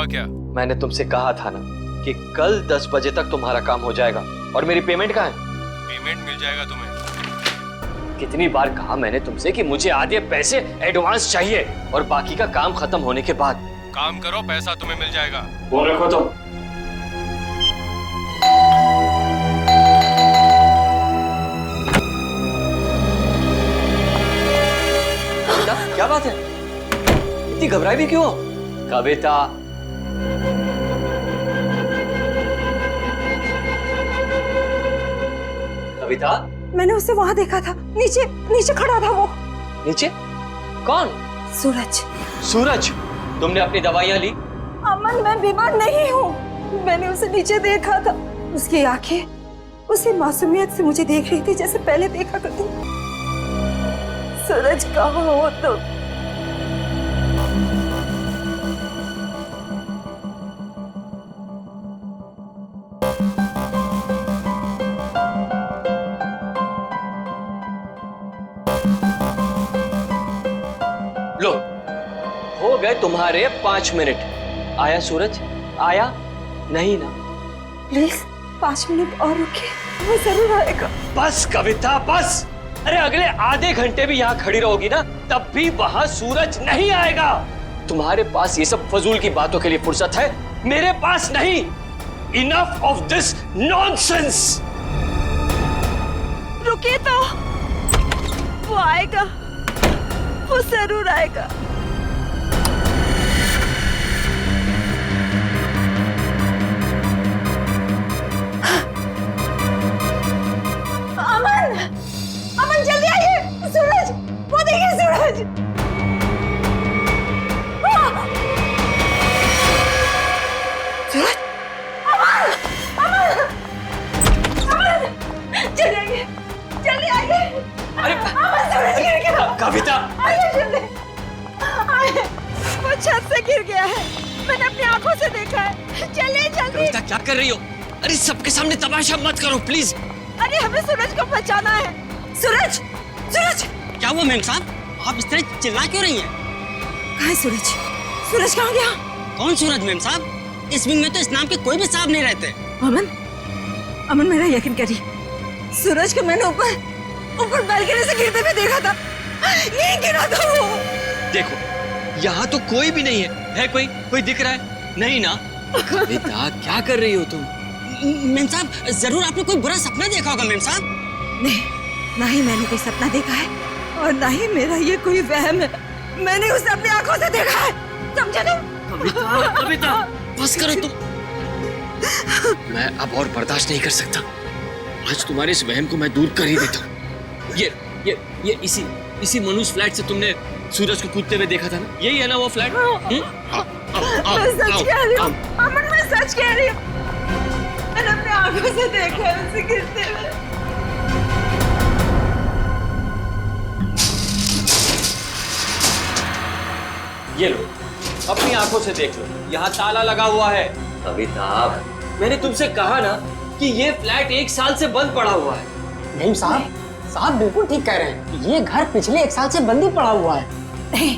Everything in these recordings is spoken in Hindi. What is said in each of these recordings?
हुआ क्या? मैंने तुमसे कहा था ना कि कल 10 बजे तक तुम्हारा काम हो जाएगा। और मेरी पेमेंट कहाँ है? पेमेंट मिल जाएगा तुम्हें। कितनी बार कहा मैंने तुमसे कि मुझे आधे पैसे एडवांस चाहिए और बाकी का काम खत्म होने के बाद। काम करो, पैसा तुम्हें मिल जाएगा। फोन रखो तुम। क्या बात है? इतनी घबराई भी क्यों हो? कविता, कविता, मैंने उसे वहां देखा था, नीचे नीचे खड़ा था वो। नीचे? कौन? सूरज। सूरज, तुमने अपनी दवाइयां ली? अमन, मैं बीमार नहीं हूँ। मैंने उसे नीचे देखा था। उसकी आंखें उसी मासूमियत से मुझे देख रही थी जैसे पहले देखा करती। सूरज, कहाँ हो तुम? लो, हो गए तुम्हारे 5 मिनट। आया सूरज? आया? नहीं ना? प्लीज 5 मिनट और रुकिए, वो जरूर आएगा। बस कविता, बस। अरे अगले आधे घंटे भी यहाँ खड़ी रहोगी ना, तब भी वहां सूरज नहीं आएगा। तुम्हारे पास ये सब फजूल की बातों के लिए फुर्सत है, मेरे पास नहीं। Enough of this nonsense. रुकिए तो, वो आएगा, वो जरूर आएगा। अमन, अमन जल्दी आइए। सूरज, वो देखिए सूरज। सूरज, अमन, अमन, अमन, जल्दी आइए, जल्दी आइए। अरे अमन, सूरज गिर गया। कविता, आइए जल्दी, आइए। वो छत से गिर गया है, मैंने अपनी आंखों से देखा है। चलिए जल्दी। कविता क्या कर रही हो? अरे सबके सामने तमाशा मत करो प्लीज। अरे हमें सूरज को बचाना है। सूरज, सूरज। क्या हुआ मैम साहब, आप इस तरह चिल्ला क्यों रही हैं? कहाँ है सूरज? सूरज कहाँ गया? कौन सूरज मैम साहब? इस विंग में तो इस नाम के कोई भी साहब नहीं रहते। अमन, अमन मेरा यकीन करिए, सूरज को मैंने ऊपर बालकनी से गिरते हुए देखा था। यहीं गिरा था वो। देखो, यहाँ तो कोई भी नहीं है कोई दिख रहा है? नहीं ना? कविता क्या कर रही हो तुम? मैम साहब, जरूर आपने कोई बुरा सपना देखा होगा मैम साहब। नहीं, ना ही मैंने कोई सपना देखा है और ना ही मेरा ये कोई वहम है। मैंने उसे अपनी आंखों से देखा है, समझे तुम? कविता, कविता, बस करो तुम। मैं अब और बर्दाश्त नहीं कर सकता। आज तुम्हारे इस वहम को मैं दूर कर ही देता हूँ। ये इसी मनुष्य फ्लैट से तुमने सूरज को कूदते हुए देखा था ना? यही है ना वो फ्लैट? मैं सच कह रही हूँ अमन, मैं सच कह रही हूँ। मैंने अपनी आंखों से देखा है उसे गिरते हुए। ये लो, अपनी आंखों से देख लो, यहाँ ताला लगा हुआ है। कविता, मैंने तुमसे कहा ना कि ये फ्लैट 1 साल से बंद पड़ा हुआ है। मैम साहब, साहब बिल्कुल ठीक कह रहे हैं, ये घर पिछले 1 साल से बंद ही पड़ा हुआ है। नहीं,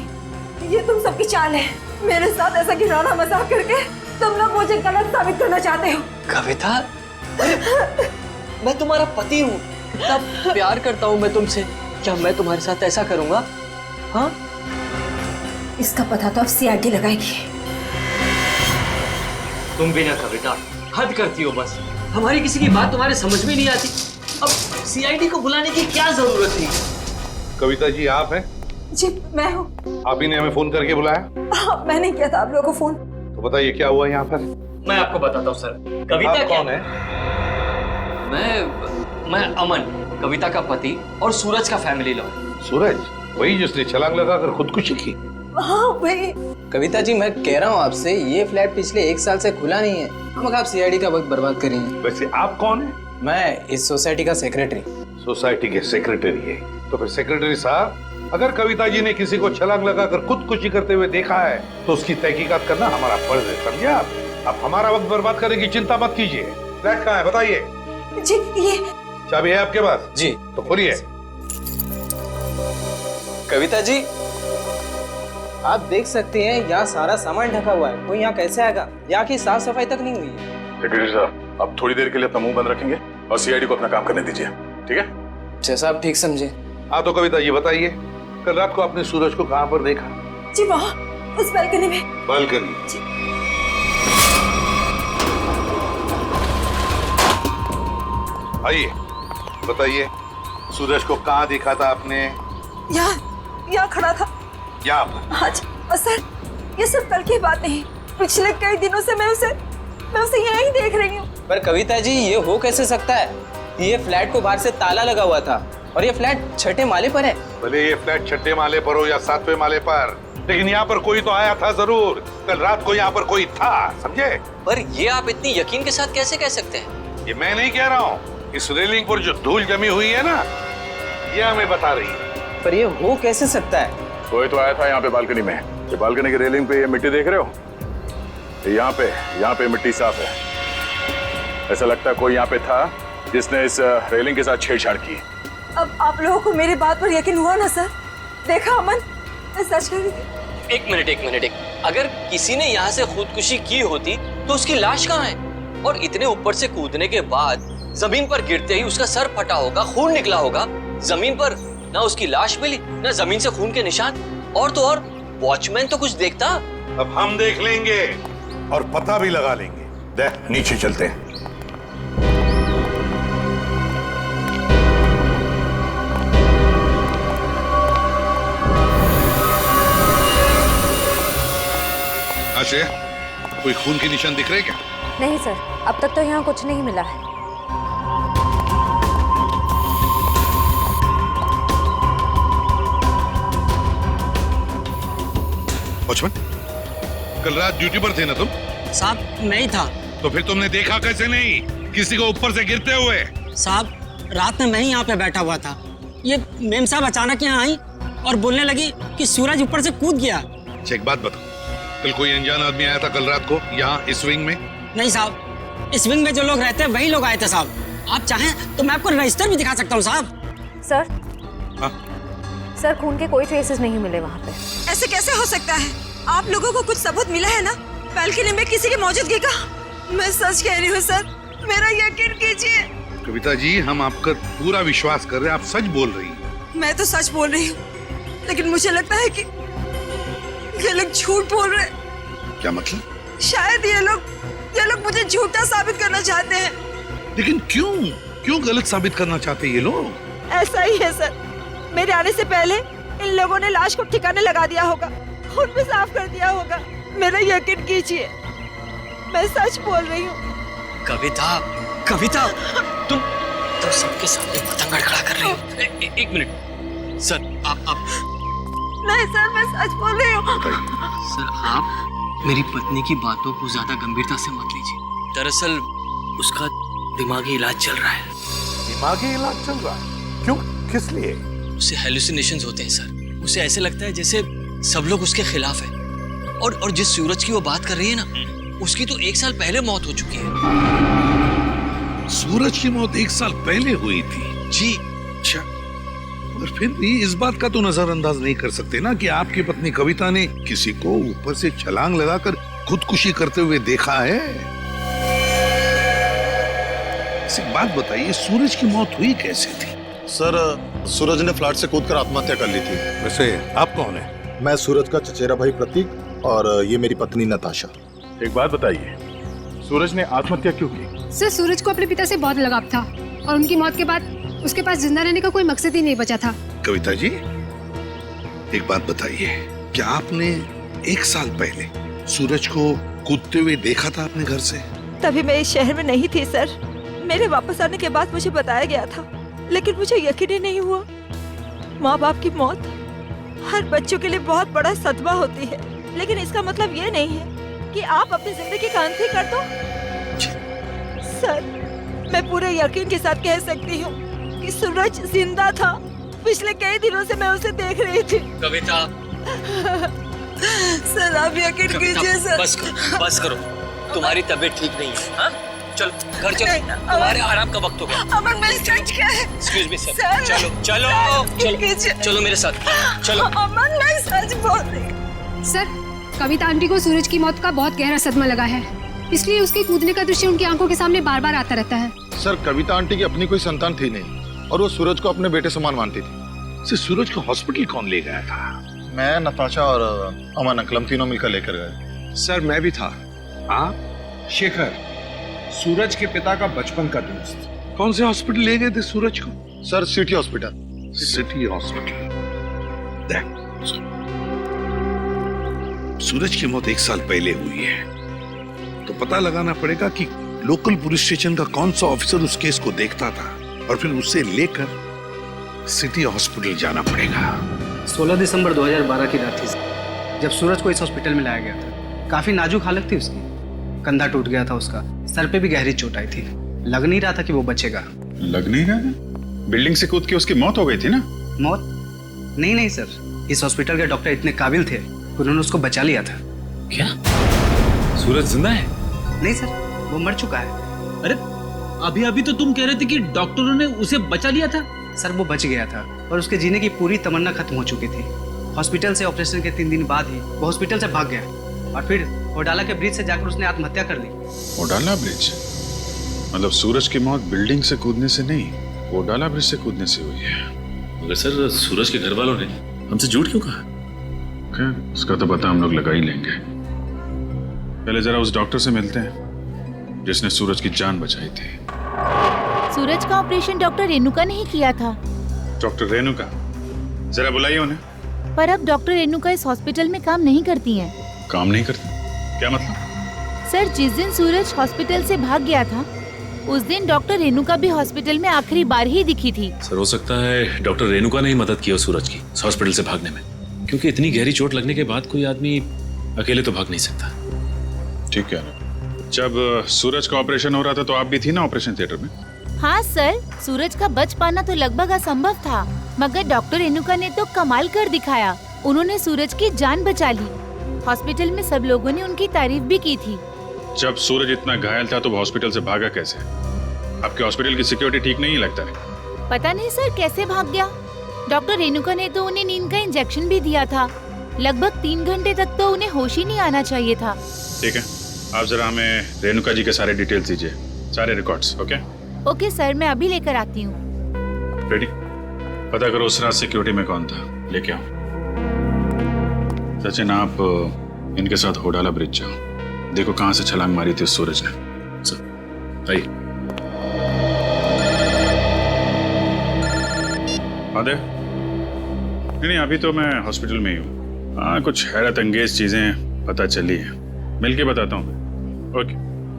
ये तुम सबकी चाल है। मेरे साथ ऐसा घिनौना मजाक करके तुम लोग मुझे गलत साबित करना चाहते हो। कविता, मैं तुम्हारा पति हूँ, इतना प्यार करता हूँ मैं तुमसे। क्या मैं तुम्हारे साथ ऐसा करूँगा? हाँ? इसका पता तो अब सीआईडी लगाएगी। तुम भी ना कविता, हद करती हो बस। हमारी किसी की बात तुम्हारे समझ में नहीं आती। अब सीआईडी को बुलाने की क्या जरूरत थी? कविता जी आप हैं? जी मैं हूँ। आप ही ने हमें फोन करके बुलाया? हाँ, मैंने किया था आप लोगों को फोन। तो बताइए क्या हुआ यहाँ पर? मैं आपको बताता हूँ सर। कविता आप क्या कौन है? मैं अमन, कविता का पति और सूरज का फैमिली लॉ। सूरज, वही जिसने छलांग लगाकर खुदकुशी की? हाँ वही। कविता जी, मैं कह रहा हूँ आपसे, ये फ्लैट पिछले 1 साल से खुला नहीं है। हम आप सीआईडी का वक्त बर्बाद करेंगे। वैसे आप कौन है? मैं इस सोसाइटी का सेक्रेटरी। सोसाइटी के सेक्रेटरी है? तो फिर सेक्रेटरी साहब, अगर कविता जी ने किसी को छलांग लगाकर खुदकुशी करते हुए देखा है तो उसकी तहकीकात करना हमारा फर्ज है, समझे आप? अब हमारा वक्त बर्बाद करने की चिंता मत कीजिए। फ्लैट कहाँ है बताइए? जी ये चाबी है आपके पास? जी। तो खोलिए। कविता जी, आप देख सकते हैं यहाँ सारा सामान ढका हुआ है, कोई यहाँ कैसे आएगा? यहाँ की साफ सफाई तक नहीं हुई है। सेक्रेटरी साहब, आप थोड़ी देर के लिए अपना मुंह बंद रखेंगे और सीआईडी को अपना काम करने दीजिए, ठीक है? जैसा आप ठीक समझे। हाँ तो कविता ये बताइए, कल रात को आपने सूरज को कहाँ पर देखा? जी वहाँ उस बालकनी में। बालकनी। आइए बताइए, सूरज को कहाँ देखा था आपने? यहाँ खड़ा था। यहाँ पर? हाँ जी। और सर ये सब कल की बात नहीं, पिछले कई दिनों से मैं उसे यहीं देख रही हूँ। पर कविता जी ये हो कैसे सकता है? ये फ्लैट को बाहर से ताला लगा हुआ था और ये फ्लैट 6ठे माले पर है। भले ये फ्लैट 6ठे माले पर हो या 7वें माले पर, लेकिन यहाँ पर कोई तो आया था जरूर। कल रात को यहाँ पर कोई था, समझे? पर ये आप इतनी यकीन के साथ कैसे कह सकते हैं? ये मैं नहीं कह रहा हूँ, इस रेलिंग पर जो धूल जमी हुई है ना, ये हमें बता रही है। पर ये हो कैसे सकता है? कोई तो आया था यहाँ पे बालकनी में। ये बालकनी की रेलिंग पे ये मिट्टी देख रहे हो? यहाँ पे मिट्टी साफ है। ऐसा लगता है कोई यहाँ पे था जिसने इस रेलिंग के साथ छेड़छाड़ की। अब आप लोगों को मेरी बात पर यकीन हुआ ना सर? देखा अमन, मैं सच कह रही थी। एक मिनट। अगर किसी ने यहाँ से खुदकुशी की होती तो उसकी लाश कहाँ है? और इतने ऊपर से कूदने के बाद जमीन पर गिरते ही उसका सर फटा होगा, खून निकला होगा। जमीन पर ना उसकी लाश मिली, ना जमीन से खून के निशान। और तो और वॉचमैन तो कुछ देखता। अब हम देख लेंगे और पता भी लगा लेंगे। देख, नीचे चलते हैं। आशय, कोई खून के निशान दिख रहे क्या? नहीं सर, अब तक तो यहाँ कुछ नहीं मिला है। वॉचमैन, कल रात ड्यूटी पर थे ना तुम? साहब नहीं था। तो फिर तुमने देखा कैसे नहीं किसी को ऊपर से गिरते हुए? साहब रात में मैं ही यहाँ पे बैठा हुआ था। ये मेम साहब अचानक यहाँ आई और बोलने लगी कि सूरज ऊपर से कूद गया। अच्छा एक बात बताओ, कल कोई अनजान आदमी आया था कल रात को यहाँ इस विंग में? नहीं साहब, इस विंग में जो लोग रहते हैं वही लोग आए थे साहब। आप चाहें तो मैं आपको रजिस्टर भी दिखा सकता हूँ साहब। सर हाँ? सर खून के कोई ट्रेसेस नहीं मिले वहाँ पे। ऐसे कैसे हो सकता है? आप लोगों को कुछ सबूत मिला है ना बालकनी में किसी की मौजूदगी का? मैं सच कह रही हूँ सर, मेरा यकीन कीजिए। कविता जी, हम आपका पूरा विश्वास कर रहे हैं, आप सच बोल रही हैं। मैं तो सच बोल रही हूँ, लेकिन मुझे लगता है कि ये लोग झूठ बोल रहे हैं। क्या मतलब? शायद ये लोग मुझे झूठा साबित करना चाहते हैं। लेकिन क्यों गलत साबित करना चाहते हैं ये लोग? ऐसा ही है सर, मेरे आने से पहले इन लोगों ने लाश को ठिकाने लगा दिया होगा, खून भी साफ कर दिया होगा। मेरा यकीन कीजिए, मैं सच बोल रही हूँ। कविता, तुम सबके सामने पतंग खड़ा कर रही हो। एक मिनट सर, आप नहीं सर, मैं सच बोल रही हूँ। सर आप मेरी पत्नी की बातों को ज्यादा गंभीरता से मत लीजिए। दरअसल उसका दिमागी इलाज चल रहा है। दिमागी इलाज चल रहा है? क्यों, किस लिए? उसे हेलुसिनेशंस होते हैं सर। उसे ऐसे लगता है जैसे सब लोग उसके खिलाफ हैं। और जिस सूरज की वो बात कर रही है ना, उसकी तो 1 साल पहले मौत हो चुकी है। सूरज की मौत 1 साल पहले हुई थी? जी। अच्छा, और फिर भी इस बात का तो नजरअंदाज नहीं कर सकते ना कि आपकी पत्नी कविता ने किसी को ऊपर से छलांग लगाकर खुदकुशी करते हुए देखा है। एक बात बताइए, सूरज की मौत हुई कैसे थी? सर, सूरज ने फ्लैट से कूदकर आत्महत्या कर ली थी। वैसे आप कौन है? मैं सूरज का चचेरा भाई प्रतीक और ये मेरी पत्नी नताशा। एक बात बताइए, सूरज ने आत्महत्या क्यों की? सर सूरज को अपने पिता से बहुत लगाव था और उनकी मौत के बाद उसके पास जिंदा रहने का कोई मकसद ही नहीं बचा था। कविता जी, एक बात बताइए, क्या आपने 1 साल पहले सूरज को कूदते हुए देखा था अपने घर से? तभी मैं इस शहर में नहीं थी सर। मेरे वापस आने के बाद मुझे बताया गया था, लेकिन मुझे यकीन ही नहीं हुआ। माँ बाप की मौत हर बच्चों के लिए बहुत बड़ा सदमा होती है, लेकिन इसका मतलब ये नहीं है कि आप अपनी जिंदगी का अंत ही कर दो। सर, मैं पूरे यकीन के साथ कह सकती हूँ कि सूरज जिंदा था। पिछले कई दिनों से मैं उसे देख रही थी। कविता सर आप यकीन कीजिए सर। बस करो, तुम्हारी तबीयत ठीक नहीं है। हाँ? चलो घर चलो, तुम्हारे आराम का वक्त हो गया। अमन, मैं सच क्या है? Excuse me sir. चलो मेरे साथ, चलो। अमन, मैं सच बोल रही हूँ सर, कविता आंटी को सूरज की मौत का बहुत गहरा सदमा लगा है, इसलिए उसके कूदने का दृश्य उनकी आंखों के सामने बार बार आता रहता है। सर, कविता आंटी की अपनी कोई संतान थी नहीं और वो सूरज को अपने बेटे समान मानती थी। सूरज को हॉस्पिटल कौन ले गया था? मैं, नताशा और अमन अंकल, हम तीनों मिलकर लेकर गए। सर, मैं भी था। हाँ, शेखर, सूरज के पिता का बचपन का दोस्त। कौन से हॉस्पिटल ले गए थे सूरज को? Sir, city hospital. City hospital. देख, सूरज की मौत 1 साल पहले हुई है, तो पता लगाना पड़ेगा कि लोकल पुलिस स्टेशन का कौन सा ऑफिसर उस केस को देखता था और फिर उससे लेकर सिटी हॉस्पिटल जाना पड़ेगा। 16 दिसंबर 2012 की रात थी जब सूरज को इस हॉस्पिटल में लाया गया था। काफी नाजुक हालत थी उसकी, कंधा टूट गया था उसका, सर पे भी गहरी चोट आई थी। लग नहीं रहा था कि वो बचेगा। लग नहीं रहा? बिल्डिंग से कूद के उसकी मौत हो गई थी ना? मौत? नहीं सर, इस हॉस्पिटल के डॉक्टर इतने काबिल थे, उन्होंने उसको बचा लिया था। क्या सूरज जिंदा है? नहीं सर, वो मर चुका है। अरे अभी अभी तो तुम कह रहे थे कि डॉक्टरों ने उसे बचा लिया था। सर, वो बच गया था और उसके जीने की पूरी तमन्ना खत्म हो चुकी थी। हॉस्पिटल से ऑपरेशन के 3 दिन बाद ही वो हॉस्पिटल से भाग गया और फिर ओडाला के ब्रिज से जाकर उसने आत्महत्या कर ली। ओडाला ब्रिज? मतलब सूरज की मौत बिल्डिंग से कूदने से नहीं, ओडाला ब्रिज से कूदने से हुई है। मगर सर, सूरज के घर वालों ने हमसे झूठ क्यों कहा? उसका तो पता हम लोग लगा ही लेंगे। पहले जरा उस डॉक्टर से मिलते हैं जिसने सूरज की जान बचाई थी। सूरज का ऑपरेशन डॉक्टर रेणुका ने ही किया था। डॉक्टर रेणुका? जरा बुलाइए उन्हें। पर अब डॉक्टर रेणुका इस हॉस्पिटल में काम नहीं करती हैं। काम नहीं करती? क्या मतलब? सर, जिस दिन सूरज हॉस्पिटल से भाग गया था उस दिन डॉक्टर रेणुका भी हॉस्पिटल में आखिरी बार ही दिखी थी। सर, हो सकता है डॉक्टर रेणुका ने ही मदद की हो सूरज की हॉस्पिटल से भागने में, क्योंकि इतनी गहरी चोट लगने के बाद कोई आदमी अकेले तो भाग नहीं सकता। ठीक है। जब सूरज का ऑपरेशन हो रहा था तो आप भी थी ना ऑपरेशन थिएटर में? हाँ सर, सूरज का बच पाना तो लगभग असंभव था, मगर डॉक्टर रेणुका ने तो कमाल कर दिखाया। उन्होंने सूरज की जान बचा ली। हॉस्पिटल में सब लोगों ने उनकी तारीफ भी की थी। जब सूरज इतना घायल था तो वो हॉस्पिटल से भागा कैसे? आपके हॉस्पिटल की सिक्योरिटी ठीक नहीं लगता है? पता नहीं सर कैसे भाग गया। डॉक्टर रेणुका ने तो उन्हें नींद का इंजेक्शन भी दिया था। लगभग 3 घंटे तक तो उन्हें होश ही नहीं आना चाहिए था। ठीक है, आप जरा हमें रेणुका जी के सारे डिटेल्स दीजिए, सारे रिकॉर्ड्स। ओके सर, मैं अभी लेकर आती हूँ। रेडी? पता करो उस रात सिक्योरिटी में कौन था, लेके आओ। सचिन, आप इनके साथ होडाला ब्रिज जाओ, देखो कहाँ से छलांग मारी थी उस सूरज ने। आइए। नहीं, अभी तो मैं हॉस्पिटल में ही हूँ। हाँ, कुछ हैरत अंगेज चीजें पता चली है, मिलके बताता हूँ।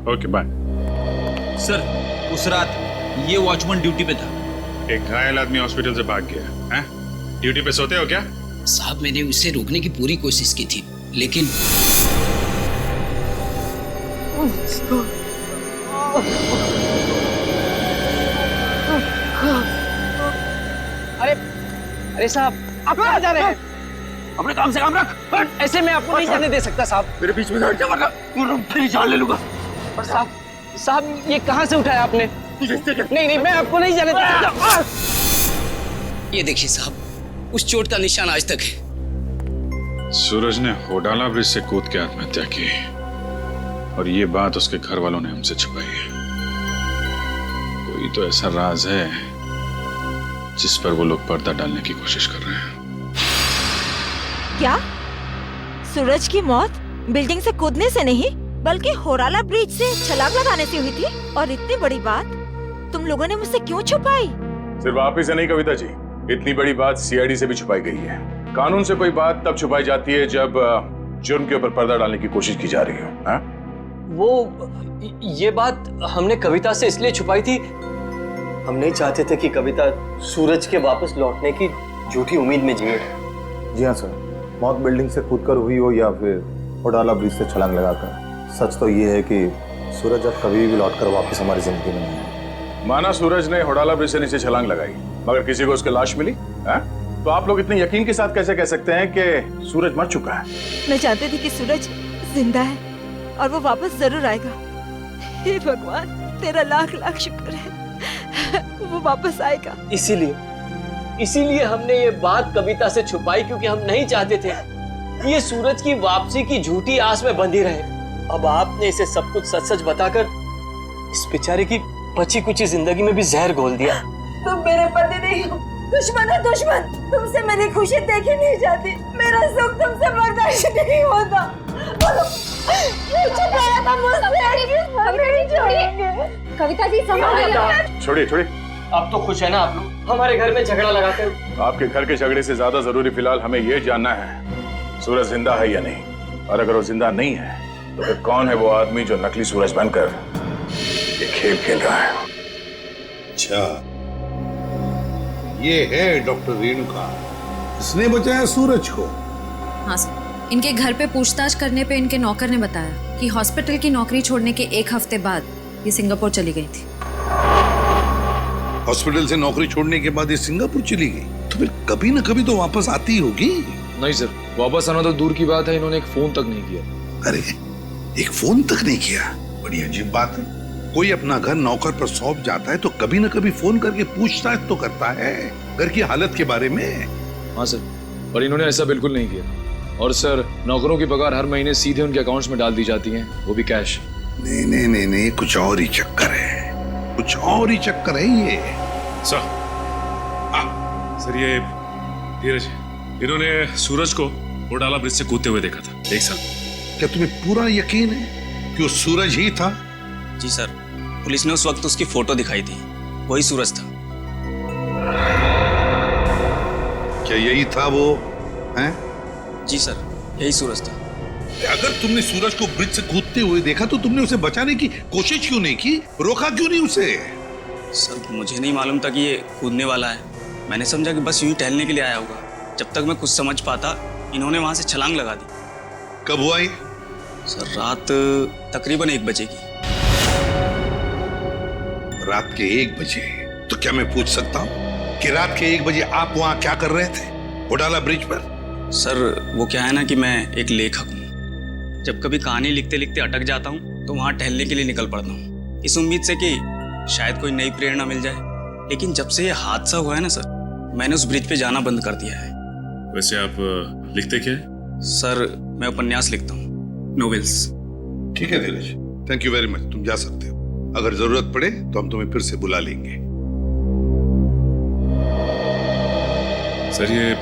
Okay, bye. सर, उस रात ये वॉचमैन ड्यूटी पे था। एक घायल आदमी हॉस्पिटल से भाग गया है? ड्यूटी पे सोते हो क्या? साहब, मैंने उसे रोकने की पूरी कोशिश की थी, लेकिन अरे साहब, आप कहाँ जा रहे हैं? अपने काम से काम रख। ऐसे मैं आपको नहीं जाने दे सकता साहब। मेरे बीच में हट जा वरना तेरी जान ले लूंगा। और साहब ये कहाँ से उठाया आपने? नहीं, मैं आपको नहीं जाने दे सकता। ये देखिए साहब, उस चोट का निशान आज तक है। सूरज ने होडाला ब्रिज से कूद के आत्महत्या की और ये बात उसके घर वालों ने हमसे छुपाई है। कोई तो ऐसा राज है जिस पर वो लोग पर्दा डालने की कोशिश कर रहे हैं। क्या सूरज की मौत बिल्डिंग से कूदने से नहीं बल्कि होडाला ब्रिज से छलांग लगाने से हुई थी? और इतनी बड़ी बात तुम लोगों ने मुझसे क्यों छुपाई? सिर्फ आप ही से नहीं कविता जी, इतनी बड़ी बात सीआईडी से भी छुपाई गई है। कानून से कोई बात तब छुपाई जाती है जब जुर्म के ऊपर पर्दा डालने की कोशिश की जा रही हो। ये बात हमने कविता से इसलिए छुपाई थी, हम नहीं चाहते थे कि कविता सूरज के वापस लौटने की झूठी उम्मीद में जिए। जी हाँ सर, मौत बिल्डिंग से कूदकर हुई हो या फिर होडाला ब्रिज से छलांग लगाकर, सच तो ये है कि सूरज अब कभी भी लौटकर वापस हमारी जिंदगी में नहीं है। माना सूरज ने होडाला ब्रिज से नीचे छलांग लगाई, मगर किसी को उसकी लाश मिली है? तो आप लोग इतने यकीन के साथ कैसे कह सकते हैं कि सूरज मर चुका है? मैं जानती थी कि सूरज जिंदा है और वो वापस जरूर आएगा। हे भगवान, तेरा लाख लाख शुक्र है, वो वापस आएगा। इसीलिए हमने ये बात कविता से छुपाई, क्योंकि हम नहीं चाहते थे ये सूरज की वापसी की झूठी आस में बंधी रहे। अब आपने इसे सब कुछ सच सच बताकर इस बेचारे की बची कुची जिंदगी में भी जहर घोल दिया। तुम मेरे पति नहीं हो, दुश्मन है दुश्मन। तुमसे मेरी खुशी देखी नहीं जाती, मेरा सुख तुमसे बर्दाश्त नहीं होता। बोलो, ये छुपाया था मुझसे कि हम नहीं छोड़ेंगे। कविता जी संभालिए। छोड़िए छोड़िए। अब तो खुश है ना आप लोग हमारे घर में झगड़ा लगाते हो? आपके घर के झगड़े से ज्यादा जरूरी फिलहाल हमें यह जानना है सूरज जिंदा है या नहीं, और अगर वो जिंदा नहीं है तो फिर कौन है वो आदमी जो नकली सूरज बनकर ये खेल खेल रहा है। अच्छा, ये है डॉक्टर रेणुका, इसने बचाया सूरज को। हाँ सर, इनके घर पे पूछताछ करने पे इनके नौकर ने बताया कि हॉस्पिटल की नौकरी छोड़ने के 1 हफ्ते बाद ये सिंगापुर चली गई थी। हॉस्पिटल से नौकरी छोड़ने के बाद ये सिंगापुर चली गई, तो फिर कभी न कभी तो वापस आती होगी। नहीं सर, वापस आना तो दूर की बात है, इन्होंने एक फोन तक नहीं किया। अरे, एक फोन तक नहीं किया? बड़ी अजीब बात है। कोई अपना घर नौकर पर सौंप जाता है तो कभी न कभी फोन करके पूछताछ तो करता है घर की हालत के बारे में। हाँ सर, पर इन्होंने ऐसा बिल्कुल नहीं किया। और सर, नौकरों की पगार हर महीने सीधे उनके अकाउंट्स में डाल दी जाती है, वो भी कैश। नहीं नहीं नहीं नहीं, कुछ और ही चक्कर है, कुछ और ही चक्कर है ये। सर ये धीरज, इन्होंने सूरज को ओडाला ब्रिज से कूदते हुए देखा था 1 साल। क्या तुम्हें पूरा यकीन है कि वो सूरज ही था? जी सर, पुलिस ने उस वक्त उसकी फोटो दिखाई थी, वही सूरज था। क्या यही था वो? हैं? जी सर, यही सूरज था। अगर तुमने सूरज को ब्रिज से कूदते हुए देखा तो तुमने उसे बचाने की कोशिश क्यों नहीं की? रोका क्यों नहीं उसे? सर, मुझे नहीं मालूम था कि ये कूदने वाला है। मैंने समझा कि बस यूं ही टहलने के लिए आया होगा। जब तक मैं कुछ समझ पाता, इन्होंने वहां से छलांग लगा दी। कब हुआ ये? सर, रात तकरीबन 1 बजे की। रात के 1 बजे? तो क्या मैं पूछ सकता हूँ कि रात के 1 बजे आप वहाँ क्या कर रहे थे ओडाला ब्रिज पर? सर, वो क्या है ना कि मैं एक लेखक हूँ। जब कभी कहानी लिखते लिखते अटक जाता हूँ तो वहाँ टहलने के लिए निकल पड़ता हूँ, इस उम्मीद से कि शायद कोई नई प्रेरणा मिल जाए। लेकिन जब से ये हादसा हुआ है ना सर, मैंने उस ब्रिज पे जाना बंद कर दिया है। वैसे आप लिखते क्या है? सर, मैं उपन्यास लिखता हूँ, नोवेल्स। ठीक है धीरज, थैंक यू वेरी मच, तुम जा सकते हो। अगर जरूरत पड़े तो हम तुम्हें फिर से बुला लेंगे। सर, ये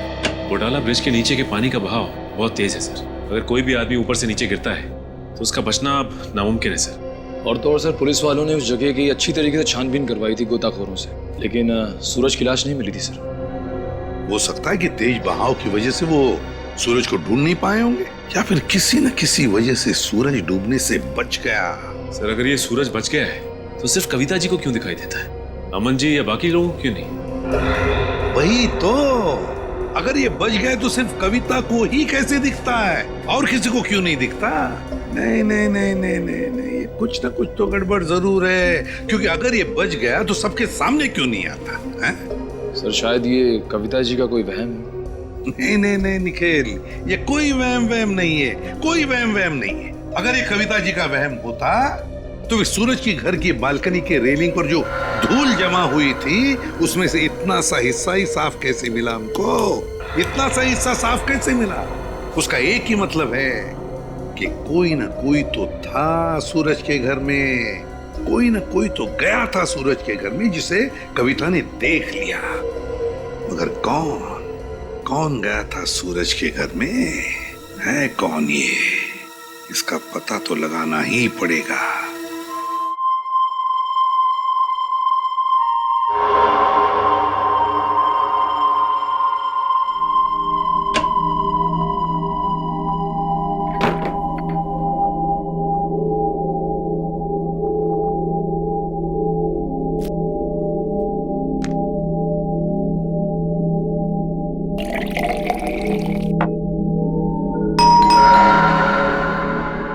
ओडाला ब्रिज के नीचे के पानी का बहाव बहुत तेज है सर। अगर कोई भी आदमी ऊपर से नीचे गिरता है तो उसका बचना अब नामुमकिन है सर। और तो और सर, पुलिस वालों ने उस जगह की अच्छी तरीके से छानबीन करवाई थी गोताखोरों से, लेकिन सूरज की लाश नहीं मिली थी सर। हो सकता है कि तेज बहाव की वजह से वो सूरज को ढूंढ नहीं पाए होंगे, या फिर किसी न किसी वजह से सूरज डूबने से बच गया। सर, अगर ये सूरज बच गया है तो सिर्फ कविता जी को क्यों दिखाई देता है? अमन जी या बाकी लोगों को क्यों नहीं? वही तो, अगर ये बच गए तो सिर्फ कविता को ही कैसे दिखता है, और किसी को क्यों नहीं दिखता? नहीं नहीं नहीं नहीं नहीं नहीं, कुछ ना कुछ तो गड़बड़ जरूर है, क्योंकि अगर ये बच गया तो सबके सामने क्यों नहीं आता है? सर, शायद ये कविता जी का कोई वहम। नहीं नहीं नहीं निखिल, ये कोई वहम नहीं है, कोई वहम नहीं है। अगर ये कविता जी का वहम होता तो सूरज की घर की बालकनी के रेलिंग पर जो धूल जमा हुई थी उसमें से इतना सा हिस्सा ही साफ कैसे मिला हमको? इतना सा हिस्सा साफ कैसे मिला? उसका एक ही मतलब है कि कोई ना कोई तो था सूरज के घर में, कोई ना कोई तो गया था सूरज के घर में जिसे कविता ने देख लिया। मगर कौन गया था सूरज के घर में? है कौन ये? इसका पता तो लगाना ही पड़ेगा।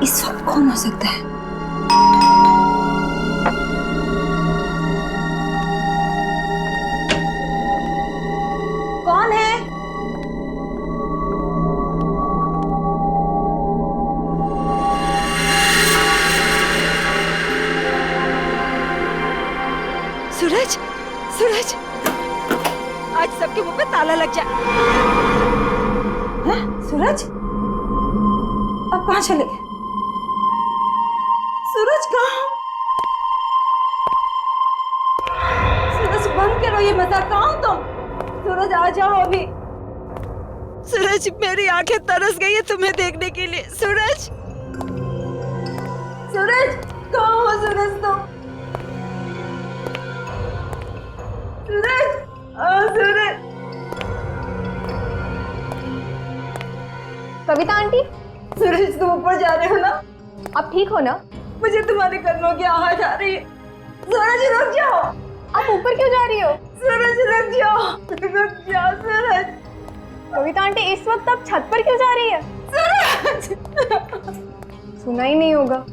इस वक्त कौन हो सकता है? कौन है? सूरज, सूरज, आज सबके मुंह पे ताला लग जाए। हाँ, सूरज? अब कहाँ चले गए? सूरज कहाँ? सूरज बंद करो ये मजाक, कहाँ हो तुम? सूरज आ जाओ अभी। सूरज मेरी आंखें तरस गई है तुम्हें देखने के लिए। सूरज, सूरज कहाँ हो सूरज तुम? सूरज, सूरज। कविता आंटी, सूरज तुम ऊपर जा रहे हो ना? आप ठीक हो ना? मुझे तुम्हारे कदमों की आवाज आ रही है। सूरज रुक जाओ। आप ऊपर क्यों जा रही हो? सूरज रुक जाओ, रुक जाओ सूरज। कविता आंटी इस वक्त आप छत पर क्यों जा रही है? सूरज सुना ही नहीं होगा।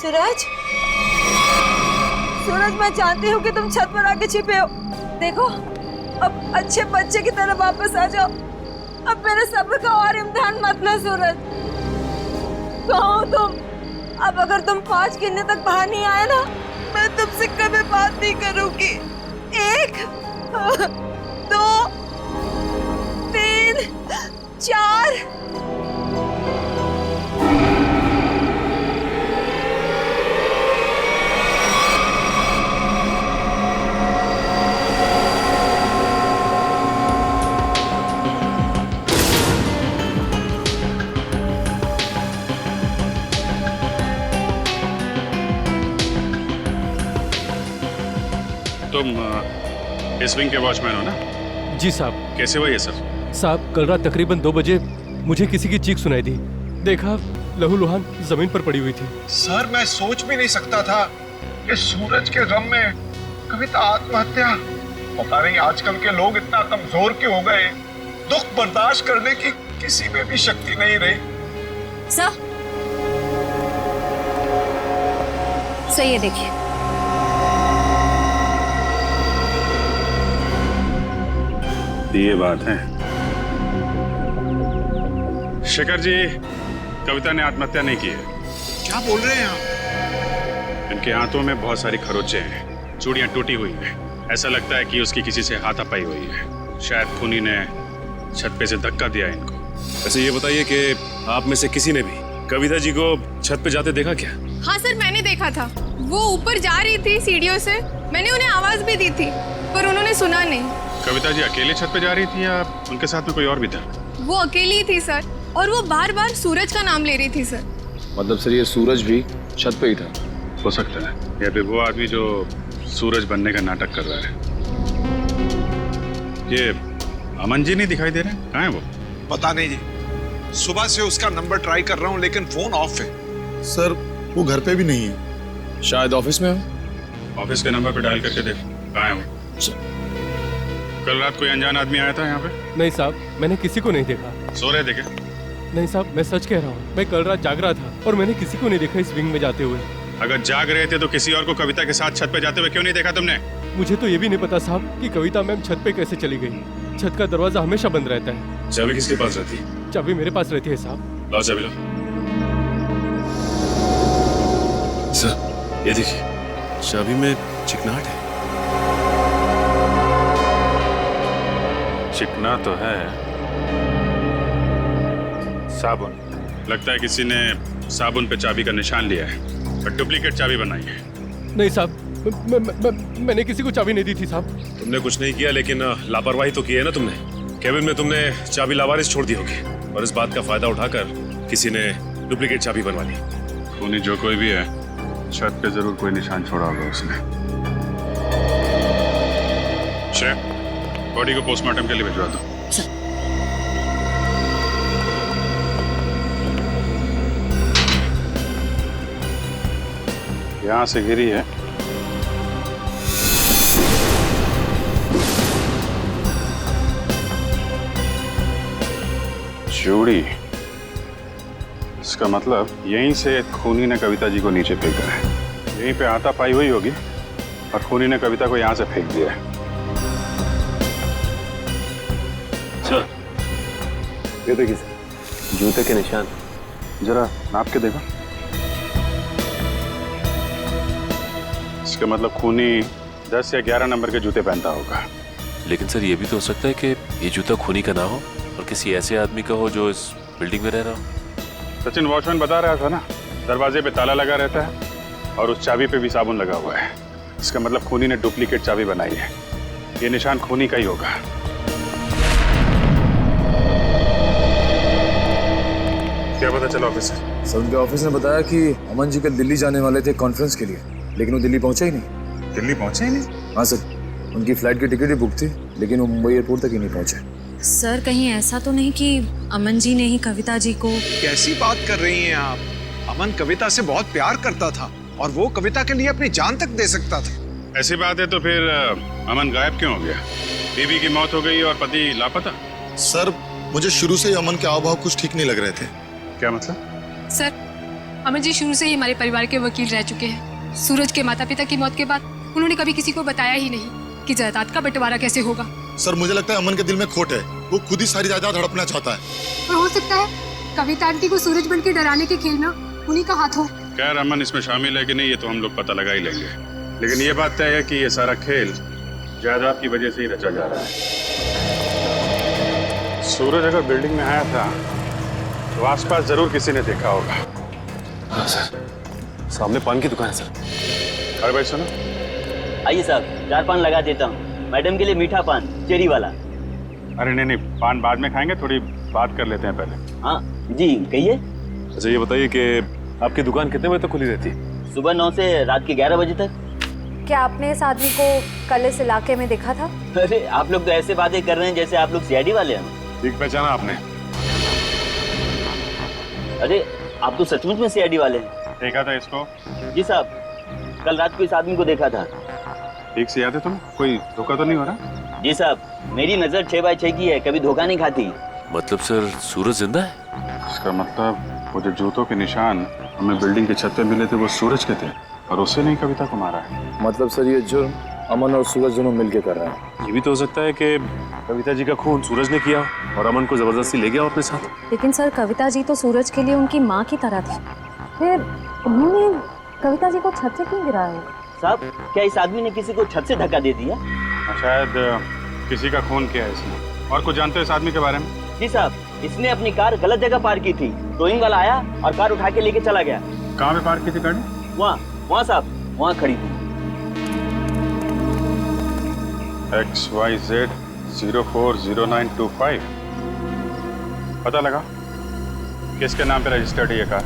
सूरज, सूरज मैं जानती हूँ कि तुम छत पर आके छिपे हो। देखो अब अच्छे बच्चे की तरह वापस आ जाओ। अब मेरे सब्र का और इम्तिहान मत लो सूरज। कहाँ हो तुम? अब अगर तुम 5 गिनने तक बाहर नहीं आए ना, मैं तुमसे कभी बात नहीं करूंगी। 1 2 3 4। तुम इस विंग के वॉचमैन हो ना? जी साहब। कैसे हुआ ये सब? साहब कल रात तकरीबन 2 बजे मुझे किसी की चीख सुनाई दी। देखा लहूलुहान जमीन पर पड़ी हुई थी। सर मैं सोच भी नहीं सकता था कि सूरज के गम में कविता आत्महत्या। पता नहीं आजकल के लोग इतना कमजोर क्यों हो गए। दुख बर्दाश्त करने की किसी में भी शक्ति नहीं रही। सर सही है, देखिए ये बात है। शेखर जी, कविता ने आत्महत्या नहीं की है। क्या बोल रहे हैं आप? इनके हाथों में बहुत सारी खरोंचे हैं, चूड़ियां टूटी हुई हैं। ऐसा लगता है कि उसकी किसी से हाथापाई हुई है। शायद खूनी ने छत पे से धक्का दिया इनको। वैसे ये बताइए कि आप में से किसी ने भी कविता जी को छत पे जाते देखा क्या? हाँ सर, मैंने देखा था। वो ऊपर जा रही थी सीढ़ियों से। मैंने उन्हें आवाज भी दी थी पर उन्होंने सुना नहीं। कविता जी अकेले छत पे जा रही थी या उनके साथ में कोई और भी था? वो अकेली ही थी सर, और वो बार बार सूरज का नाम ले रही थी सर। मतलब सर ये सूरज भी छत पे ही था? हो सकता है, या फिर वो आदमी जो सूरज बनने का नाटक कर रहा है। ये अमन जी नहीं दिखाई दे रहे, कहाँ है वो? पता नहीं जी, सुबह से उसका नंबर ट्राई कर रहा हूँ लेकिन फोन ऑफ है। सर वो घर पे भी नहीं है। शायद ऑफिस में हो। ऑफिस के नंबर पे डायल करके देखो कहाँ है वो। कल रात कोई अनजान आदमी आया था यहाँ पे? नहीं साहब, मैंने किसी को नहीं देखा। सो रहे थे क्या? नहीं साहब, मैं सच कह रहा हूँ। मैं कल रात जाग रहा था और मैंने किसी को नहीं देखा इस विंग में जाते हुए। अगर जाग रहे थे तो किसी और को कविता के साथ छत पे जाते हुए क्यों नहीं देखा तुमने? मुझे तो ये भी नहीं पता साहब कि कविता मैम छत पे कैसे चली गई। छत का दरवाजा हमेशा बंद रहता है। चाबी किसके पास रहती है? चाबी मेरे पास रहती है साहब। लाओ चाबी लाओ। सर ये देखिए, चाबी में चिकनाहट है। चिकना तो है। साबुन, लगता है किसी ने साबुन पे चाबी का निशान लिया है और डुप्लीकेट चाबी बनाई है। नहीं साहब, मैंने किसी को चाबी नहीं दी थी साहब। तुमने कुछ नहीं किया, लेकिन लापरवाही तो की है ना तुमने। केबिन में तुमने चाबी लावारिस छोड़ दी होगी और इस बात का फायदा उठाकर किसी ने डुप्लीकेट चाबी बनवा ली। खूनी जो कोई भी है, छत पे जरूर कोई निशान छोड़ा होगा उसने। बॉडी को पोस्टमार्टम के लिए भिजवा दो। यहां से गिरी है। चूड़ी, इसका मतलब यहीं से खूनी ने कविता जी को नीचे फेंका है। यहीं पे हाथापाई हुई होगी और खूनी ने कविता को यहां से फेंक दिया है। ये देखिए सर, जूते के निशान। जरा नाप के देखो। इसका मतलब खूनी 10 या 11 नंबर के जूते पहनता होगा। लेकिन सर ये भी तो हो सकता है कि ये जूता खूनी का ना हो और किसी ऐसे आदमी का हो जो इस बिल्डिंग में रह रहा हो। सचिन वॉचमैन बता रहा था ना, दरवाजे पे ताला लगा रहता है और उस चाबी पे भी साबुन लगा हुआ है। इसका मतलब खूनी ने डुप्लीकेट चाबी बनाई है। ये निशान खूनी का ही होगा। क्या पता चला ऑफिसर? सर उनके ऑफिस ने बताया कि अमन जी कल दिल्ली जाने वाले थे कॉन्फ्रेंस के लिए, लेकिन वो दिल्ली पहुंचे ही नहीं। दिल्ली पहुंचे ही नहीं? हाँ सर, उनकी फ्लाइट की टिकट ही बुक थी, लेकिन वो मुंबई एयरपोर्ट तक ही नहीं पहुंचे। सर कहीं ऐसा तो नहीं कि अमन जी ने ही कविता जी को? कैसी बात कर रही हैं आप? अमन कविता से बहुत प्यार करता था और वो कविता के लिए अपनी जान तक दे सकता था। ऐसी बात है तो फिर अमन गायब क्यों हो गया? बीवी की मौत हो गई और पति लापता? सर मुझे शुरू से ही अमन के हाव भाव कुछ ठीक नहीं लग रहे थे। क्या मतलब? सर अमन जी शुरू से ही हमारे परिवार के वकील रह चुके हैं। सूरज के माता पिता की मौत के बाद उन्होंने कभी किसी को बताया ही नहीं कि जायदाद का बंटवारा कैसे होगा। सर मुझे लगता है अमन के दिल में खोट है, वो खुद ही सारी जायदाद हड़पना चाहता है। और हो सकता है कविता आंटी को सूरज बन के डराने के खेल में उन्हीं का हाथ हो। खैर अमन इसमें शामिल है कि नहीं ये तो हम लोग पता लगा ही लेंगे, लेकिन ये बात तय है कि ये सारा खेल जायदाद की वजह से ही रचा जा रहा है। सूरज अगर बिल्डिंग में आया था तो आसपास जरूर किसी ने देखा होगा। हाँ सर, सामने पान की दुकान है सर। अरे भाई सुनो। आइए साहब, 4 पान लगा देता हूँ। मैडम के लिए मीठा पान, चेरी वाला। अरे नहीं, पान बाद में खाएंगे, थोड़ी बात कर लेते हैं पहले। हाँ जी कहिए। अच्छा ये बताइए कि आपकी दुकान कितने बजे तक खुली रहती है? सुबह 9 से रात के 11 बजे तक। क्या आपने इस आदमी को कल इस इलाके में देखा था? अरे आप लोग तो ऐसे बातें कर रहे हैं जैसे आप लोग सीआईडी वाले हैं। ठीक पहचाना आपने? अरे आप तो सचमुच में सीआईडी वाले हैं। देखा था इसको? जी साहब, कल रात को इस आदमी को देखा था। ठीक से याद है तुम्हें? कोई धोखा तो नहीं हो रहा? जी साहब, मेरी नजर 6x6 की है, कभी धोखा नहीं खाती। मतलब सर सूरज जिंदा है? इसका मतलब वो जो जूतों के निशान हमें बिल्डिंग की छत पे मिले थे वो सूरज के थे और उससे नहीं कविता को मारा है। मतलब सर ये जुर्म अमन और सूरज दोनों मिलके कर रहे हैं। ये भी तो हो सकता है कि कविता जी का खून सूरज ने किया और अमन को जबरदस्ती ले गया अपने साथ। लेकिन सर कविता जी तो सूरज के लिए उनकी माँ की तरह थी, फिर उन्होंने कविता जी को छत से क्यों गिराया? साहब क्या इस आदमी ने किसी को छत से धक्का दे दिया? शायद किसी का खून किया है इसने। और कुछ जानते हो इस आदमी के बारे में? जी साहब, इसने अपनी कार गलत जगह पार्क की थी। टोइंग वाला आया और कार उठा के लेके चला गया। कहाँ पे पार्क की थी गाड़ी? वहाँ साहब, वहाँ खड़ी थी। XYZ 040925। पता लगा किसके नाम पे रजिस्टर्ड है ये कार?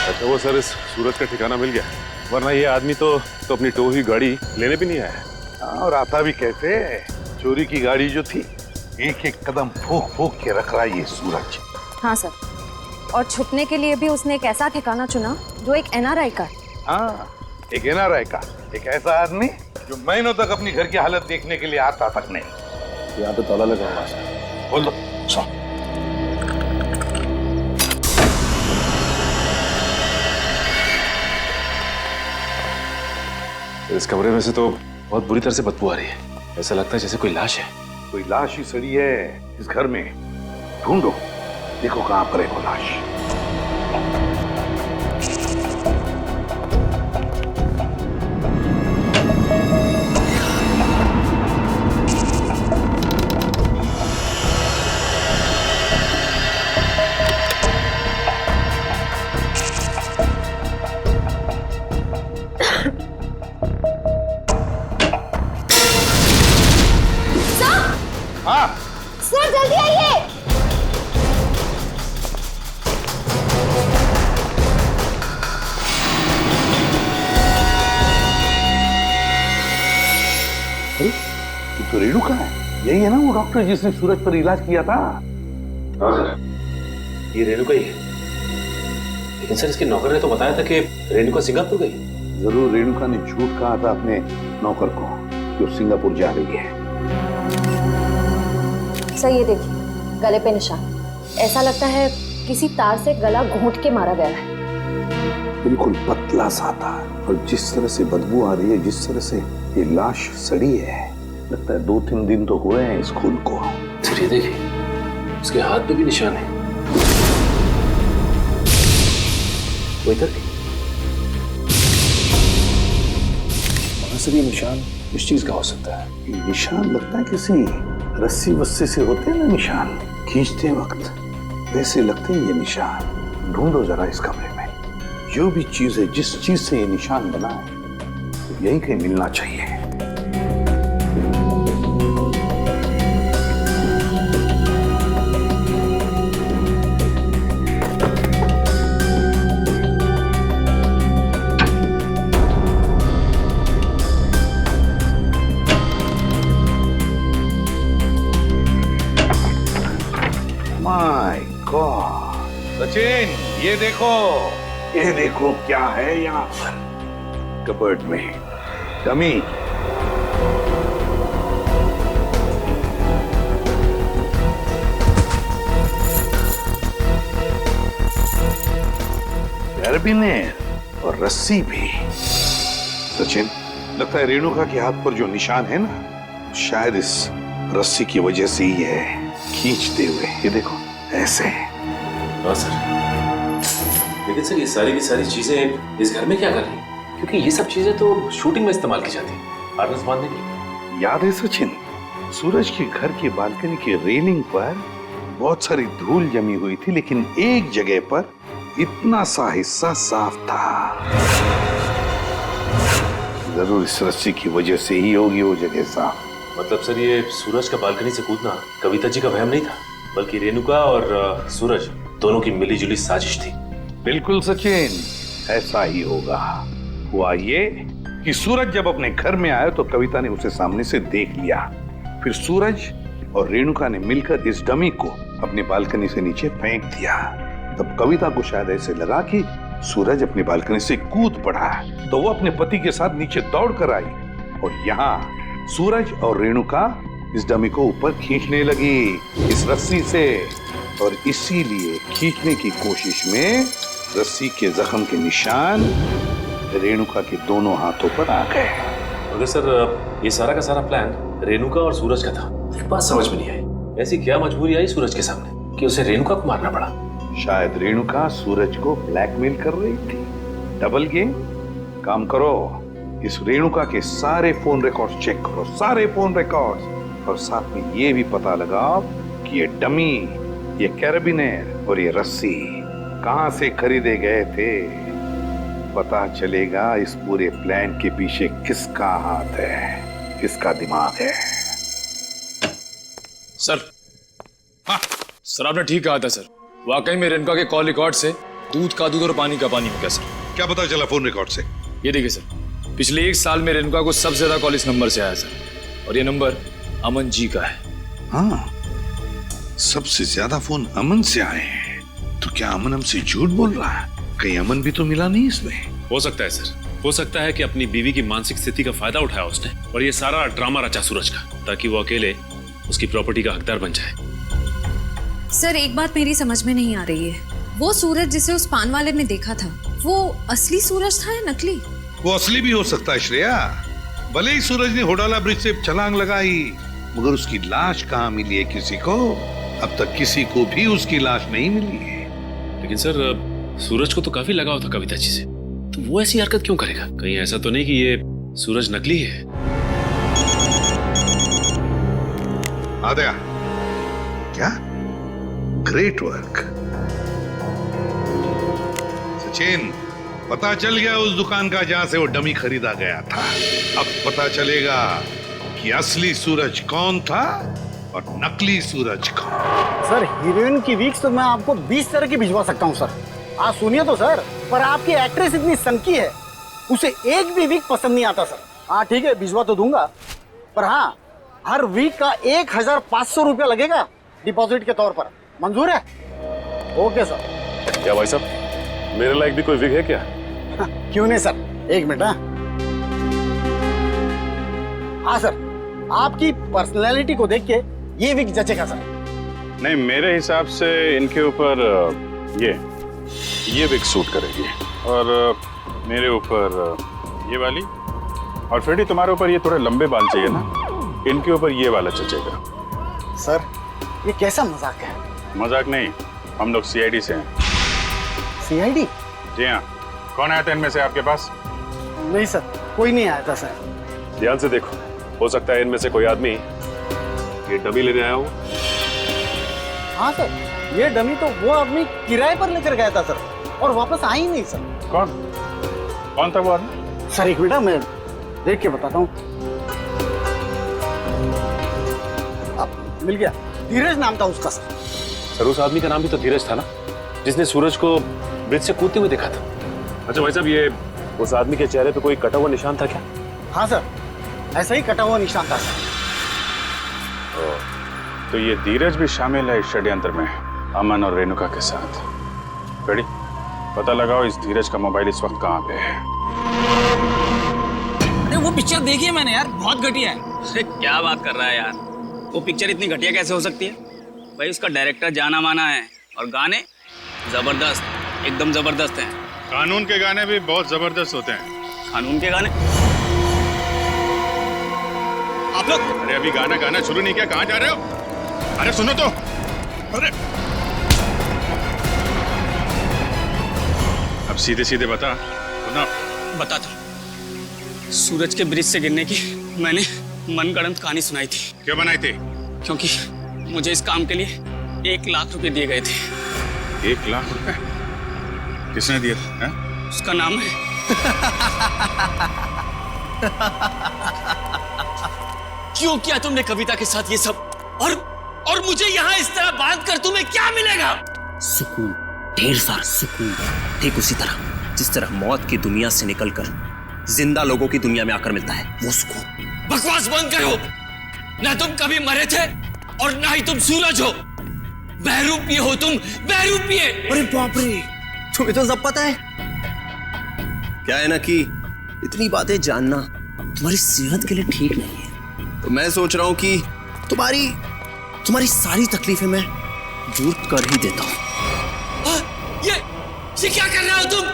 अच्छा वो सर इस सूरज का ठिकाना मिल गया, वरना ये आदमी तो अपनी टो हुई गाड़ी लेने भी नहीं आया। और आता भी कैसे? चोरी की गाड़ी जो थी एक एक कदम फूक फूक के रख रहा है ये सूरज। हाँ सर, और छुपने के लिए भी उसने एक ऐसा ठिकाना चुना जो एक NRI का। हाँ, एक NRI का, एक ऐसा आदमी जो महीनों तक अपनी घर की हालत देखने के लिए आता तक नहीं। यहाँ पे ताला लगा हुआ है। बोल दो। इस कमरे में से तो बहुत बुरी तरह से बदबू आ रही है। ऐसा लगता है जैसे कोई लाश है। कोई लाश ही सड़ी है इस घर में। ढूंढो, देखो कहाँ पर है वो लाश। सर जल्दी आइए। तो रेणु कहाँ है? यही है ना वो डॉक्टर जिसने सूरज पर इलाज किया था? हाँ सर, ये रेणुका ही है। लेकिन सर इसके नौकर ने तो बताया था कि रेणुका सिंगापुर गई। जरूर रेणुका ने झूठ कहा था अपने नौकर को कि वो सिंगापुर जा रही है। सर ये देखिए, गले पे निशान। ऐसा लगता है किसी तार से गला घोंट के मारा गया है। बिल्कुल पतला सा था, और जिस तरह से बदबू आ रही है, जिस तरह से ये लाश सड़ी है, लगता है 2-3 दिन तो हुए हैं इस खून को। सर ये देखिए, उसके हाथ पे भी निशान है। वो इधर भी। सर ये निशान इस चीज का हो सकता है? निशान लगता है किसी रस्सी वस्सी से होते हैं ना निशान, खींचते वक्त वैसे लगते हैं ये निशान। ढूंढो जरा इस कमरे में, जो भी चीज है, जिस चीज से ये निशान बना है, तो यही कहीं मिलना चाहिए। माय गॉड सचिन, ये देखो क्या है यहाँ पर कबर्ड में, डमी। कैरबिनेट और रस्सी भी। सचिन, लगता है रेणुका के हाथ पर जो निशान है ना, शायद इस रस्सी की वजह से ही है, खींचते हुए। ये देखो ऐसे। हाँ सर, लेकिन सर ये सारी की सारी चीजें इस घर में क्या कर रही हैं? क्योंकि ये सब चीजें तो शूटिंग में इस्तेमाल की जाती है, हार्नेस बांधने की। याद है सचिन, सूरज के घर की बालकनी के रेलिंग पर बहुत सारी धूल जमी हुई थी, लेकिन एक जगह पर इतना सा हिस्सा साफ था। जरूर इस रस्सी की वजह से ही होगी वो जगह साफ। मतलब सर ये सूरज का बालकनी से कूदना कविता जी का वहम नहीं था, बल्कि रेणुका और सूरज दोनों की मिलीजुली साजिश थी। बिल्कुल सचिन, ऐसा ही होगा। हुआ ये कि सूरज जब अपने घर में आया तो कविता ने उसे सामने से देख लिया। फिर सूरज और रेणुका ने मिलकर इस डमी को अपनी बालकनी से नीचे फेंक दिया। तब कविता को शायद ऐसे लगा कि सूरज अपनी बालकनी से कूद पड़ा, तो वो अपने पति के साथ नीचे दौड़ कर आई और यहाँ सूरज और रेणुका इस डमी को ऊपर खींचने लगी इस रस्सी से, और इसीलिए खींचने की कोशिश में रस्सी के जख्म के निशान रेणुका के दोनों हाथों पर आ गए। मगर सर ये सारा का सारा प्लान रेणुका और सूरज का था। एक बात समझ में नहीं आई, ऐसी क्या मजबूरी आई सूरज के सामने कि उसे रेणुका को मारना पड़ा? शायद रेणुका सूरज को ब्लैकमेल कर रही थी। Double game. काम करो, इस रेणुका के सारे फोन रिकॉर्ड्स चेक करो, सारे फोन रिकॉर्ड्स, और साथ में ये भी पता लगाओ कि ये डमी, ये कैरबिनेट और ये रस्सी कहां से खरीदे गए थे। पता चलेगा इस पूरे प्लान के पीछे किसका हाथ है, किसका दिमाग है। सर, हाँ सर, आपने ठीक कहा था सर। वाकई में रेणुका के कॉल रिकॉर्ड से दूध का दूध और पानी का पानी हो गया सर। क्या पता चला फोन रिकॉर्ड से? ये देखिए सर, पिछले 1 साल में रेणुका को सबसे ज्यादा कॉल इस नंबर से आया सर, और ये नंबर अमन जी का है। हाँ, सबसे ज्यादा फोन अमन से आए हैं। तो क्या अमन हमसे झूठ बोल रहा है? कहीं अमन भी तो मिला नहीं इसमें? हो सकता है सर, हो सकता है कि अपनी बीवी की मानसिक स्थिति का फायदा उठाया उसने और ये सारा ड्रामा रचा सूरज का, ताकि वो अकेले उसकी प्रॉपर्टी का हकदार बन जाए। सर एक बात मेरी समझ में नहीं आ रही है, वो सूरज जिसे उस पान वाले ने देखा था, वो असली सूरज था या नकली? वो असली भी हो सकता है श्रेया। भले ही सूरज ने होडाला ब्रिज से छलांग लगाई, मगर उसकी लाश कहाँ मिली है किसी को? अब तक किसी को भी उसकी लाश नहीं मिली है। लेकिन सर सूरज को तो काफी लगाव था कविता जी से, तो वो ऐसी हरकत क्यों करेगा? कहीं ऐसा तो नहीं कि ये सूरज नकली है? आद्या, क्या ग्रेट वर्क सचिन। पता चल गया उस दुकान का जहां से वो डमी खरीदा गया था। अब पता चलेगा कि असली सूरज कौन था और नकली सूरज कौन। सर हीरोइन की वीक्स तो मैं आपको 20 तरह की भिजवा सकता हूँ सर। आप सुनिए तो सर, पर आपकी एक्ट्रेस इतनी सनकी है, उसे एक भी वीक पसंद नहीं आता सर। हाँ ठीक है, भिजवा तो दूंगा, पर हाँ हर वीक का 1500 रुपया लगेगा डिपॉजिट के तौर पर। मंजूर है? Okay sir. क्या भाई साहब, मेरे लायक भी कोई विग है क्या? क्यों नहीं सर, 1 मिनट। हाँ सर, आपकी पर्सनैलिटी को देख के ये विग जचेगा सर। नहीं, मेरे हिसाब से इनके ऊपर ये विग सूट करेगी, और मेरे ऊपर ये वाली, और फ्रेडी तुम्हारे ऊपर ये थोड़े लंबे बाल चाहिए ना, इनके ऊपर ये वाला जचेगा। सर ये कैसा मजाक है? मजाक नहीं, हम लोग सीआईडी से हैं। सीआईडी? जी हाँ। कौन आया था इनमें से आपके पास? नहीं सर, कोई नहीं आया था सर। ध्यान से देखो, हो सकता है इनमें से कोई आदमी ये डमी लेने आया हो। हाँ सर, ये डमी तो वो आदमी किराए पर लेकर गया था सर, और वापस आ ही नहीं सर। कौन था वो आदमी? सर एक मिनट, मैं देख के बताता हूँ। मिल गया, धीरज नाम था उसका सर। सर उस आदमी का नाम भी तो धीरज था ना, जिसने सूरज को ब्रिज से कूदते हुए देखा था। अच्छा भाई साहब, ये उस आदमी के चेहरे पे कोई कटा हुआ निशान था क्या? हाँ सर, ऐसा ही कटा हुआ निशान था सर। तो ये धीरज भी शामिल है इस षड्यंत्र में, अमन और रेणुका के साथ। रेडी, पता लगाओ इस धीरज का मोबाइल इस वक्त कहाँ पे है। अरे वो पिक्चर देखी है मैंने यार, बहुत घटिया है। अरे क्या बात कर रहा है यार, वो पिक्चर इतनी घटिया कैसे हो सकती है भाई? उसका डायरेक्टर जाना माना है और गाने जबरदस्त, एकदम जबरदस्त हैं। कानून के गाने भी बहुत जबरदस्त होते हैं। कानून के गाने? आप लोग अरे अभी गाना गाना शुरू नहीं किया, कहाँ जा रहे हो? अरे सुनो तो, अरे अब सीधे सीधे बता बता था। सूरज के ब्रिज से गिरने की मैंने मनगढ़ंत कहानी सुनाई थी। क्यों बनाई थी? क्योंकि मुझे इस काम के लिए 1 लाख रुपए दिए गए थे। 1 लाख रुपए? किसने दिए थे? उसका नाम है क्यों किया तुमने कविता के साथ ये सब? और मुझे यहाँ इस तरह बांध कर तुम्हें क्या मिलेगा? सुकून, ढेर सारा सुकून। ठीक उसी तरह जिस तरह मौत की दुनिया से निकलकर जिंदा लोगों की दुनिया में आकर मिलता है, वो सुकून। बकवास बंद करो। ना तुम कभी मरे थे और ना ही तुम सूरज हो। बहरूपिये हो तुम, बहरूपिये। अरे बाप रे, तुम्हें तो सब पता है। क्या है ना कि इतनी बातें जानना तुम्हारी सेहत के लिए ठीक नहीं है। तो मैं सोच रहा हूं कि तुम्हारी सारी तकलीफें मैं दूर कर ही देता हूं। ये क्या कर रहे हो तुम?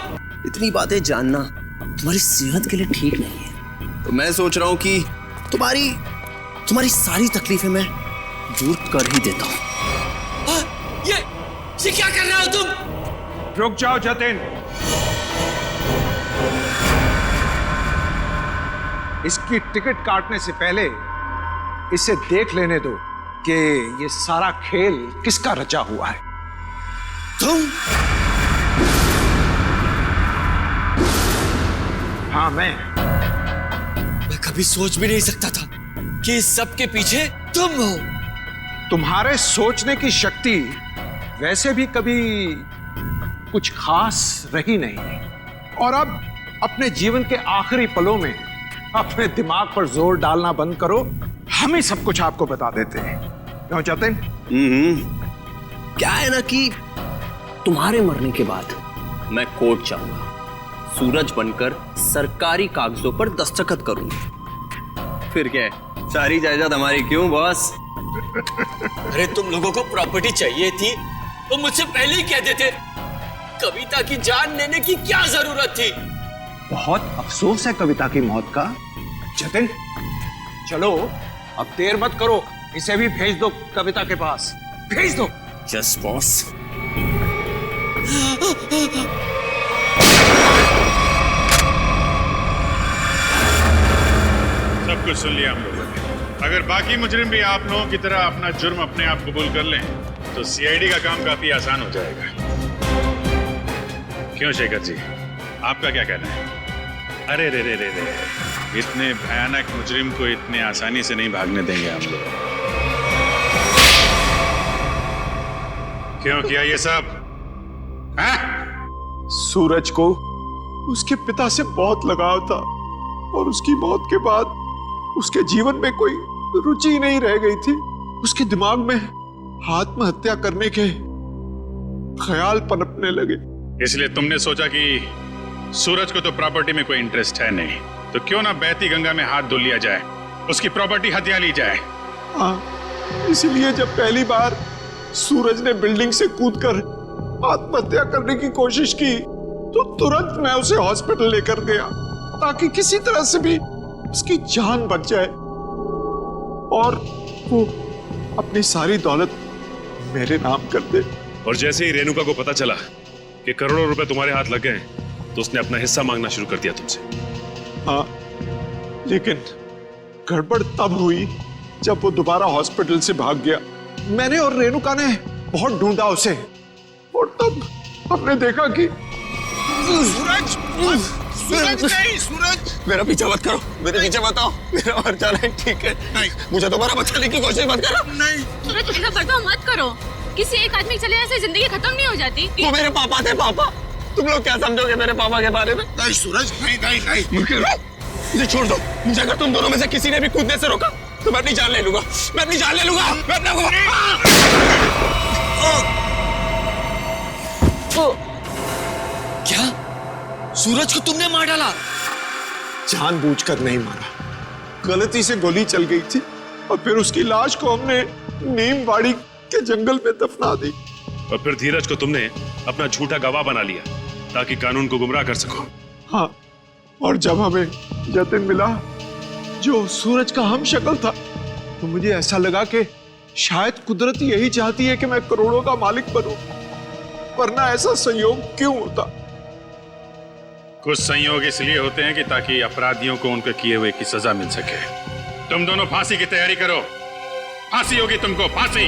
इतनी बातें जानना तुम्हारी सेहत के लिए ठीक नहीं है। तो मैं सोच रहा हूं कि तुम्हारी सारी तकलीफें मैं दूर कर ही देता हूं। ये क्या कर रहे हो तुम? रुक जाओ जतिन, इसकी टिकट काटने से पहले इसे देख लेने दो कि ये सारा खेल किसका रचा हुआ है। तुम? हाँ मैं कभी सोच भी नहीं सकता था कि इस सब के पीछे तुम हो। तुम्हारे सोचने की शक्ति वैसे भी कभी कुछ खास रही नहीं, और अब अपने जीवन के आखिरी पलों में अपने दिमाग पर जोर डालना बंद करो। हम ही सब कुछ आपको बता देते हैं। क्यों जतिन? क्या है ना कि तुम्हारे मरने के बाद मैं कोर्ट जाऊंगा, सूरज बनकर सरकारी कागजों पर दस्तखत करूंगा। फिर क्या है, सारी जायदाद हमारी। क्यों बॉस? अरे तुम लोगों को प्रॉपर्टी चाहिए थी तो मुझसे पहले ही कह देते। कविता की जान लेने की क्या जरूरत थी? बहुत अफसोस है कविता की मौत का। जतिन चलो अब देर मत करो, इसे भी भेज दो कविता के पास, भेज दो। Yes boss. सब कुछ सुन लिया हम लोगों ने। अगर बाकी मुजरिम भी आप लोगों की तरह अपना जुर्म अपने आप कबूल कर लें तो सीआईडी का काम काफी आसान हो जाएगा। क्यों शेखर जी, आपका क्या कहना है? अरे रे रे रे रे, इतने भयानक मुजरिम को इतने आसानी से नहीं भागने देंगे हम लोग। क्यों किया ये सब? सूरज को उसके पिता से बहुत लगाव था, और उसकी मौत के बाद उसके जीवन में कोई रुचि नहीं रह गई थी। उसके दिमाग में आत्महत्या करने के ख्याल पनपने लगे। इसलिए तुमने सोचा कि सूरज को तो प्रॉपर्टी में कोई इंटरेस्ट है नहीं, तो क्यों ना बहती गंगा में हाथ धुल लिया जाए, उसकी प्रॉपर्टी हथिया ली जाए। हाँ, इसलिए जब पहली बार सूरज ने बिल्डिंग से कूदकर आत्महत्या करने की कोशिश की तो तुरंत मैं उसे हॉस्पिटल लेकर गया ताकि किसी तरह से भी उसकी जान बच जाए, और वो अपनी सारी दौलत मेरे नाम कर दे। और जैसे ही रेणुका को पता चला कि करोड़ों रुपए तुम्हारे हाथ लग गए तो उसने अपना हिस्सा मांगना शुरू कर दिया तुमसे। हाँ, लेकिन गड़बड़ तब हुई जब वो दोबारा हॉस्पिटल से भाग गया। मैंने और रेणुका ने बहुत ढूंढा उसे और तब हमने देखा कि सूरज, सूरज नहीं, सूरज मेरा पीछा मत करो, मेरे पीछे मत आओ, मेरा मर जाना है, ठीक है? नहीं, मुझे दोबारा बचाने की कोशिश मत करो। नहीं सूरज, ऐसा बर्ताव मत करो। किसी एक आदमी चले जाने से जिंदगी खत्म नहीं हो जाती। वो मेरे पापा थे, पापा। तुम लोग क्या समझोगे मेरे पापा के बारे में? नहीं सूरज, नहीं नहीं नहीं, मुझे छोड़ दो। मुझे अगर तुम दोनों में से किसी ने भी कूदने से रोका तो मैं अपनी जान ले लूंगा, मैं अपनी जान ले लूंगा, मैं अपना क्या सूरज को तुमने मार डाला? जानबूझकर नहीं मारा, गलती से गोली चल गई थी और फिर उसकी लाश को हमने नीमवाड़ी के जंगल में दफना दी। और फिर धीरज को तुमने अपना झूठा गवाह बना लिया ताकि कानून को गुमराह कर सको। हाँ, और जब हमें जतिन मिला जो सूरज का हम शक्ल था तो मुझे ऐसा लगा कि शायद कुदरत यही चाहती है कि मैं करोड़ों का मालिक बनूं, वरना ऐसा संयोग क्यों होता? कुछ संयोग इसलिए होते हैं कि ताकि अपराधियों को उनके किए हुए की सजा मिल सके। तुम दोनों फांसी की तैयारी करो, फांसी होगी तुमको, फांसी।